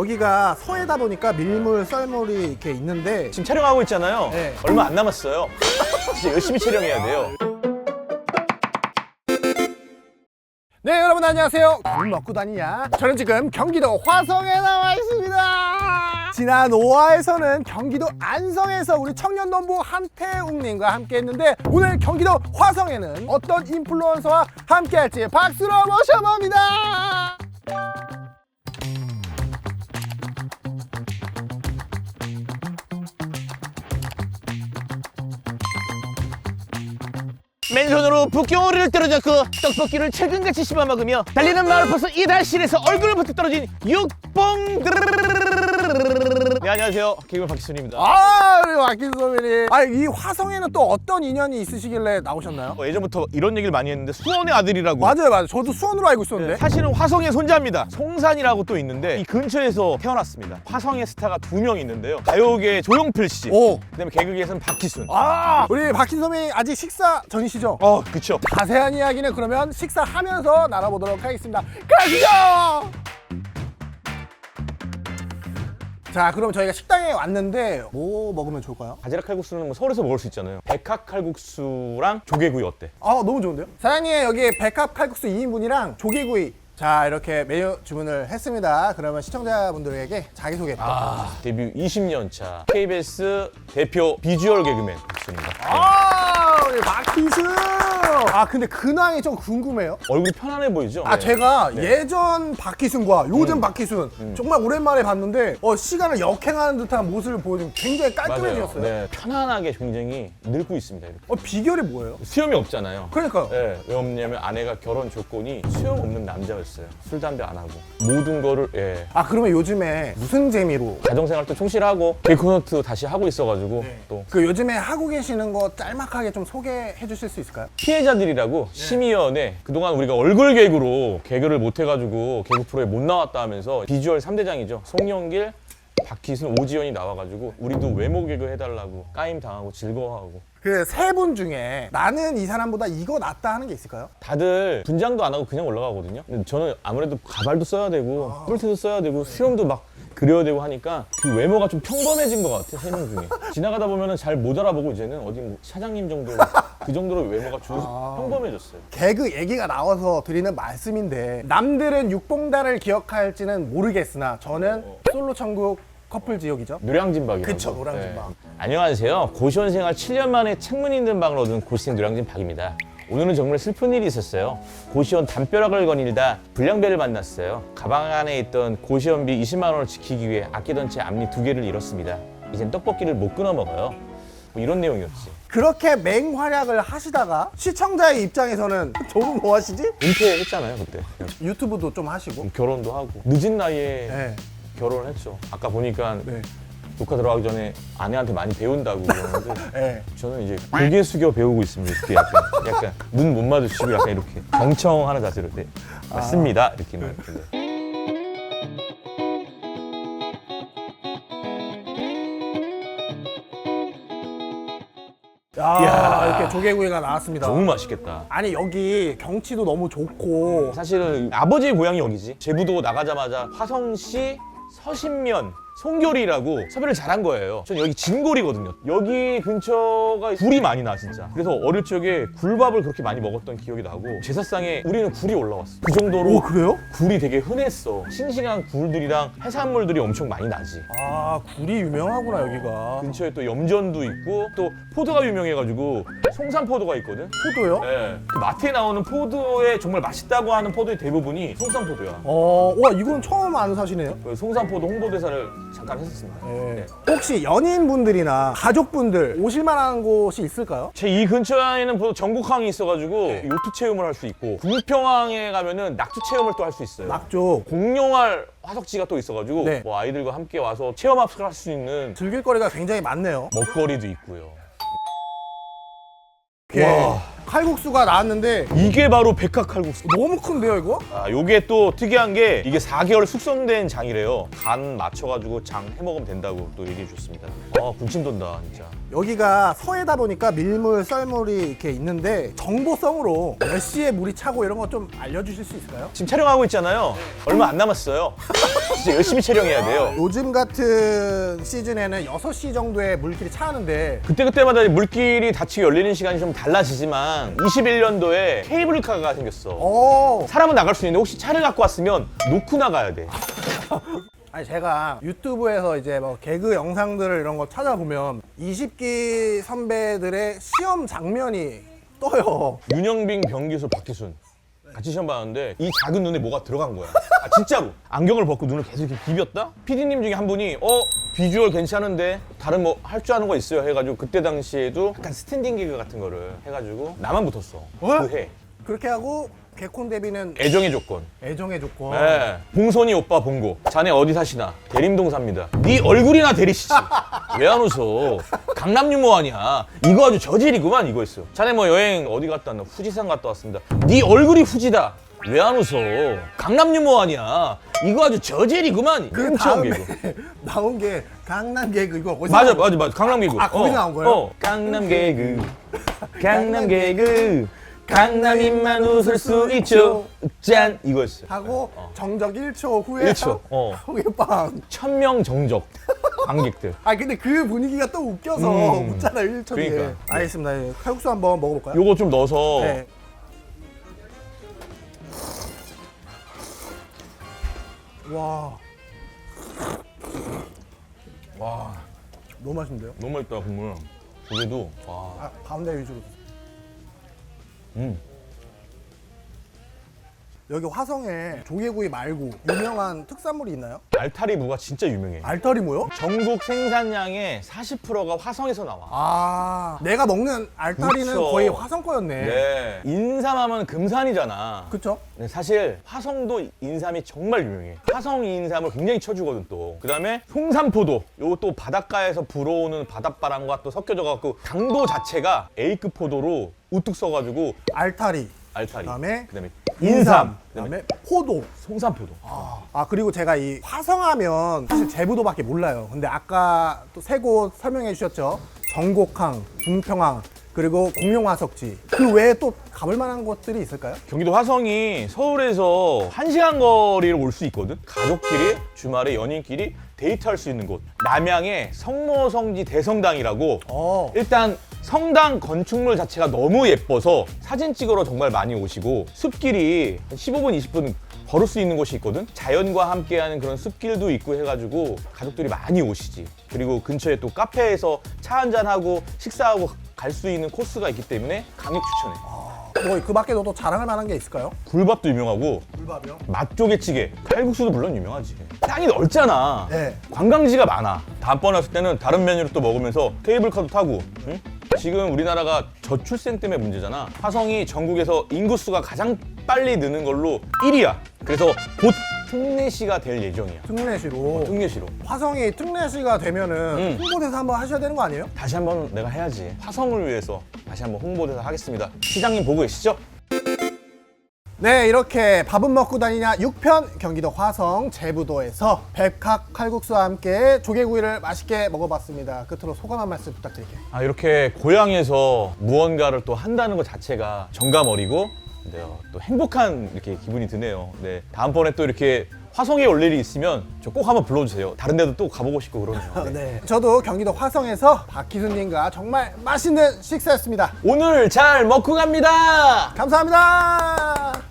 여기가 서해다 보니까 밀물, 썰물이 이렇게 있는데 지금 촬영하고 있잖아요. 네. 얼마 안 남았어요. 진짜 열심히 촬영해야 돼요. 네, 여러분 안녕하세요. 돈 먹고 다니냐? 저는 지금 경기도 화성에 나와 있습니다. 지난 5화에서는 경기도 안성에서 우리 청년농부 한태웅님과 함께 했는데 오늘 경기도 화성에는 어떤 인플루언서와 함께 할지 박수로 모셔봅니다. 맨손으로 북경오리를 때려잡고 떡볶이를 철근같이 씹어먹으며 달리는 마을버스 이달실에서 얼굴부터 떨어진 육봉. 네, 안녕하세요. 개그맨 박기순입니다. 우리 박기순 선배님. 이 화성에는 또 어떤 인연이 있으시길래 나오셨나요? 예전부터 이런 얘기를 많이 했는데 수원의 아들이라고. 맞아요. 저도 수원으로 알고 있었는데. 사실은 화성의 손자입니다. 송산이라고 또 있는데 이 근처에서 태어났습니다. 화성의 스타가 2명 있는데요. 가요계 조용필 씨, 오. 그다음에 개그계에서는 박기순. 우리 박기순 선배님 아직 식사 전이시죠? 그쵸. 자세한 이야기는 그러면 식사하면서 나눠보도록 하겠습니다. 가시죠! 자, 그럼 저희가 식당에 왔는데 뭐 먹으면 좋을까요? 바지락 칼국수는 뭐 서울에서 먹을 수 있잖아요. 백합 칼국수랑 조개구이 어때? 너무 좋은데요? 사장님, 여기 백합 칼국수 2인분이랑 조개구이. 자, 이렇게 메뉴 주문을 했습니다. 그러면 시청자분들에게 자기소개. 데뷔 20년 차 KBS 대표 비주얼 개그맨 박기순입니다. 우리 박기순! 근데 근황이 좀 궁금해요. 얼굴이 편안해 보이죠? 제가 예전 박기순과 요즘 박기순 정말 오랜만에 봤는데 시간을 역행하는 듯한 모습을 보여주면 굉장히 깔끔해졌어요. 네, 편안하게 굉장히 늙고 있습니다. 이렇게. 비결이 뭐예요? 수염이 없잖아요. 그러니까요. 네, 왜 없냐면 아내가 결혼 조건이 수염 없는 남자였어요. 술, 담배 안 하고. 모든 거를, 그러면 요즘에 무슨 재미로? 가정생활도 충실하고 개콘서트 다시 하고 있어가지고 또 그 요즘에 하고 계시는 거 짤막하게 좀 소개해 주실 수 있을까요? 피해자들이라고 심의위원회 그동안 우리가 얼굴 개그로 개그를 못 해가지고 개그 프로에 못 나왔다 하면서 비주얼 3대장이죠. 송영길, 박기순, 오지연이 나와가지고 우리도 외모 개그 해달라고 까임 당하고 즐거워하고. 그 세 분 중에 나는 이 사람보다 이거 낫다 하는 게 있을까요? 다들 분장도 안 하고 그냥 올라가거든요. 근데 저는 아무래도 가발도 써야 되고 뿔테도 써야 되고 수염도 막 그려야 되고 하니까 그 외모가 좀 평범해진 것 같아요. 3명 중에 지나가다 보면은 잘 못 알아보고 이제는 어디 뭐 사장님 정도 그 정도로 외모가 평범해졌어요. 개그 얘기가 나와서 드리는 말씀인데 남들은 육봉다를 기억할지는 모르겠으나 저는 솔로 천국 커플 지옥이죠. 노량진박이라고. 그쵸, 노량진박. 안녕하세요. 고시원 생활 7년 만에 창문 있는 방을 얻은 고시생 노량진박입니다. 오늘은 정말 슬픈 일이 있었어요. 고시원 담벼락을 거닐다 불량배를 만났어요. 가방 안에 있던 고시원비 20만 원을 지키기 위해 아끼던 채 앞니 2개를 잃었습니다. 이젠 떡볶이를 못 끊어 먹어요. 뭐 이런 내용이었지. 그렇게 맹활약을 하시다가 시청자의 입장에서는 저분 뭐 하시지? 은퇴했잖아요 그때. 유튜브도 좀 하시고. 결혼도 하고 늦은 나이에 네. 결혼을 했죠. 아까 보니까 네. 녹화 들어가기 전에 아내한테 많이 배운다고 그러는데 네. 저는 이제 고개 숙여 배우고 있습니다. 이렇게 약간 눈 못 마주치고 약간 이렇게 경청하는 자세로 맞습니다. 이렇게 막. 이렇게 조개구이가 나왔습니다. 너무 맛있겠다. 아니 여기 경치도 너무 좋고 사실은 아버지의 고향이 여기지. 제부도 나가자마자 화성시 서신면 송교리라고 섭외를 잘한 거예요. 전 여기 진골이거든요. 여기 근처가 굴이 많이 나 진짜. 그래서 어릴 적에 굴밥을 그렇게 많이 먹었던 기억이 나고 제사상에 우리는 굴이 올라왔어. 그 정도로 그래요? 굴이 되게 흔했어. 싱싱한 굴들이랑 해산물들이 엄청 많이 나지. 굴이 유명하구나 여기가. 근처에 또 염전도 있고 또 포도가 유명해가지고 송산포도가 있거든. 포도요? 네. 그 마트에 나오는 포도에 정말 맛있다고 하는 포도의 대부분이 송산포도야. 와 이건 처음 아는 사실이네요. 그 송산포도 홍보대사를 잠깐 했었습니다. 네. 혹시 연인분들이나 가족분들 오실 만한 곳이 있을까요? 제 이 근처에는 보통 전국항이 있어가지고 요트 체험을 할 수 있고 궁평항에 가면은 낙조 체험을 또 할 수 있어요. 낙조. 공룡알 화석지가 또 있어가지고 네. 뭐 아이들과 함께 와서 체험학습을 할 수 있는 즐길 거리가 굉장히 많네요. 먹거리도 있고요. 이렇게 와. 칼국수가 나왔는데 이게 바로 백합 칼국수. 너무 큰데요 이거? 아, 요게 또 특이한 게 이게 4개월 숙성된 장이래요. 간 맞춰가지고 장 해먹으면 된다고 또 얘기해 주셨습니다. 군침 돈다 진짜. 여기가 서해다 보니까 밀물, 썰물이 이렇게 있는데 정보성으로 몇 시에 물이 차고 이런 거 좀 알려주실 수 있을까요? 지금 촬영하고 있잖아요. 얼마 안 남았어요. 진짜 열심히 촬영해야 돼요. 요즘 같은 시즌에는 6시 정도에 물길이 차는데 그때그때마다 물길이 닫히고 열리는 시간이 좀 달라지지만 21년도에 케이블카가 생겼어. 사람은 나갈 수 있는데 혹시 차를 갖고 왔으면 놓고 나가야 돼. 아니 제가 유튜브에서 이제 뭐 개그 영상들을 이런 거 찾아보면 20기 선배들의 시험 장면이 떠요. 윤영빈, 변기수, 박희순 같이 시험 봤는데 이 작은 눈에 뭐가 들어간 거야. 진짜로 안경을 벗고 눈을 계속 이렇게 비볐다? PD님 중에 한 분이 비주얼 괜찮은데 다른 뭐 할 줄 아는 거 있어요 해가지고 그때 당시에도 약간 스탠딩 개그 같은 거를 해가지고 나만 붙었어. 그 해. 그렇게 하고 개콘 데뷔는 애정의 조건. 애정의 조건. 네. 봉선이 오빠 본고. 자네 어디 사시나? 대림동 삽니다. 네 얼굴이나 대리시지. 왜 안 웃어? 강남 유머 아니야. 이거 아주 저질이구만 이거였어. 자네 뭐 여행 어디 갔다 왔나? 후지산 갔다 왔습니다. 네 얼굴이 후지다. 왜 안 웃어? 강남 유머 아니야. 이거 아주 저질이구만. 그 처음 다음에 개그. 나온 게 강남 개그 이거 어디서 맞아 나온 맞아 맞아. 강남 개그. 거기서 나온 거예요? 강남 개그. 강남 개그. 강남인만 웃을 수 있죠. 짠 이거였어요. 하고 정적 1초 후에 1초. 홍해빵. 1000명 정적 관객들. 아 근데 그 분위기가 또 웃겨서 웃잖아요 1초 뒤에. 그러니까. 알겠습니다. 예, 칼국수 한번 먹어볼까요? 요거 좀 넣어서 네. 와 와 너무 맛있는데요? 너무 맛있다 국물. 조개도 와. 아, 가운데 위주로. 여기 화성에 조개구이 말고 유명한 특산물이 있나요? 알타리 무가 진짜 유명해. 알타리 뭐요? 전국 생산량의 40%가 화성에서 나와. 아 내가 먹는 알타리는 그쵸. 거의 화성 거였네. 네. 인삼하면 금산이잖아. 그쵸? 근데 사실 화성도 인삼이 정말 유명해. 화성 인삼을 굉장히 쳐주거든 또. 그다음에 홍삼포도. 요거 또 바닷가에서 불어오는 바닷바람과 또 섞여져갖고 당도 자체가 A급 포도로 우뚝 써가지고 알타리. 알타리. 그다음에 인삼. 그다음에 포도. 홍삼포도. 아 그리고 제가 이 화성하면 사실 제부도밖에 몰라요. 근데 아까 또 세 곳 설명해 주셨죠. 정곡항, 궁평항, 그리고 공룡화석지. 그 외에 또 가볼 만한 곳들이 있을까요? 경기도 화성이 서울에서 1시간 거리로 올 수 있거든. 가족끼리 주말에 연인끼리 데이트할 수 있는 곳. 남양의 성모성지 대성당이라고. 일단 성당 건축물 자체가 너무 예뻐서 사진 찍으러 정말 많이 오시고 숲길이 한 15분, 20분 걸을 수 있는 곳이 있거든. 자연과 함께하는 그런 숲길도 있고 해가지고 가족들이 많이 오시지. 그리고 근처에 또 카페에서 차 한잔하고 식사하고 갈 수 있는 코스가 있기 때문에 강력 추천해. 뭐 그 밖에도 또 자랑할 만한 게 있을까요? 굴밥도 유명하고 굴밥이요? 맛조개찌개, 칼국수도 물론 유명하지. 땅이 넓잖아. 네. 관광지가 많아. 다음번에 왔을 때는 다른 메뉴를 또 먹으면서 케이블카도 타고. 응? 지금 우리나라가 저출생 때문에 문제잖아. 화성이 전국에서 인구수가 가장 빨리 느는 걸로 1위야. 그래서 곧 특례시가 될 예정이야. 특례시로. 특례시로. 화성이 특례시가 되면은 홍보대사 한번 하셔야 되는 거 아니에요? 다시 한번 내가 해야지. 화성을 위해서 다시 한번 홍보대사 하겠습니다. 시장님 보고 계시죠? 네, 이렇게 밥은 먹고 다니냐 6편 경기도 화성 제부도에서 백학 칼국수와 함께 조개구이를 맛있게 먹어봤습니다. 끝으로 소감 한 말씀 부탁드릴게요. 이렇게 고향에서 무언가를 또 한다는 것 자체가 정감 어리고 또 행복한 이렇게 기분이 드네요. 네, 다음번에 또 이렇게 화성에 올 일이 있으면 저 꼭 한번 불러주세요. 다른 데도 또 가보고 싶고 그러네요. 네. 네, 저도 경기도 화성에서 박희순님과 정말 맛있는 식사였습니다. 오늘 잘 먹고 갑니다. 감사합니다.